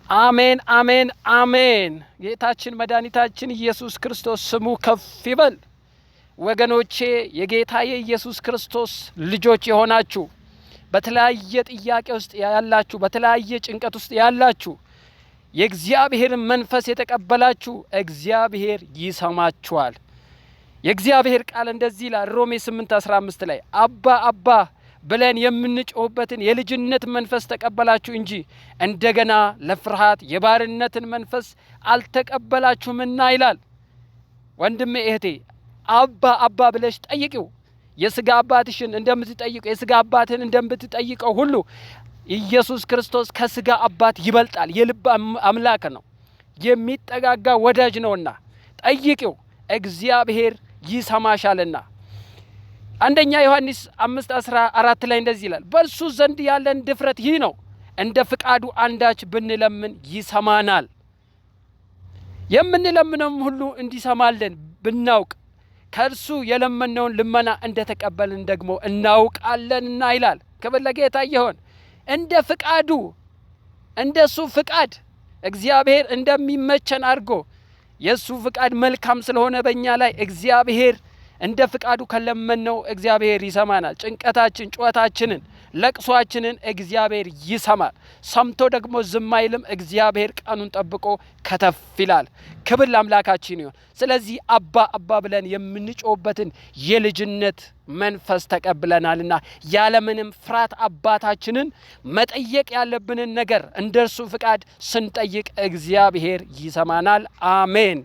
አሜን አሜን አሜን። ጌታችን መድኃኒታችን ኢየሱስ ክርስቶስ ስሙ ከፍ ይበል። ወገኖቼ የጌታዬ ኢየሱስ ክርስቶስ ልጆች የሆናችሁ በተለያየ ጥያቄ ውስጥ ያላችሁ፣ በተለያየ ጭንቀት ውስጥ ያላችሁ፣ የእግዚአብሔርን መንፈስ የተቀበላችሁ እግዚአብሔር ይሰማችኋል። የእግዚአብሔር ቃል እንደዚህ ይላል ሮሜ 8:15 ላይ አባ አባ ብለን የምንጮህበትን የልጅነት መንፈስ ተቀበላችሁ እንጂ እንደገና ለፍርሃት የባርነትን መንፈስ አልተቀበላችሁምና ይላል። ወንድሜ እህቴ አባ አባ ብለሽ ጠይቂው። የስጋ አባትሽን እንደምትጠይቀው የስጋ አባትን እንደምትጠይቀው ሁሉ ኢየሱስ ክርስቶስ ከስጋ አባት ይበልጣል። የልብ አምላክ ነው፣ የሚጠጋጋ ወዳጅ ነውና ጠይቂው፣ እግዚአብሔር ይሰማሻልና። አንደኛ ዮሐንስ 5:14 ላይ እንደዚህ ይላል በእርሱ ዘንድ ያለን ድፍረት ይህ ነው፣ እንደ ፍቃዱ አንዳች ብንለምን ይሰማናል። የምንለምነውም ሁሉ እንዲሰማልን ብናውቅ ከእርሱ የለመነውን ልመና እንደተቀበልን ደግሞ እናውቃለንና ይላል። ክብር ለጌታ ይሁን። እንደ ፍቃዱ፣ እንደሱ ፍቃድ እግዚአብሔር እንደሚመቸን አድርጎ የሱ ፍቃድ መልካም ስለሆነ በእኛ ላይ እግዚአብሔር እንደ ፍቃዱ ከለመነው እግዚአብሔር ይሰማናል። ጭንቀታችን፣ ጩኸታችንን፣ ለቅሷችንን እግዚአብሔር ይሰማል። ሰምቶ ደግሞ ዝም አይልም። እግዚአብሔር ቀኑን ጠብቆ ከተፍ ይላል። ክብር ለአምላካችን ይሁን። ስለዚህ አባ አባ ብለን የምንጮህበትን የልጅነት መንፈስ ተቀብለናልና ያለምንም ፍርሃት አባታችንን መጠየቅ ያለብንን ነገር እንደርሱ ፍቃድ ስንጠይቅ እግዚአብሔር ይሰማናል። አሜን።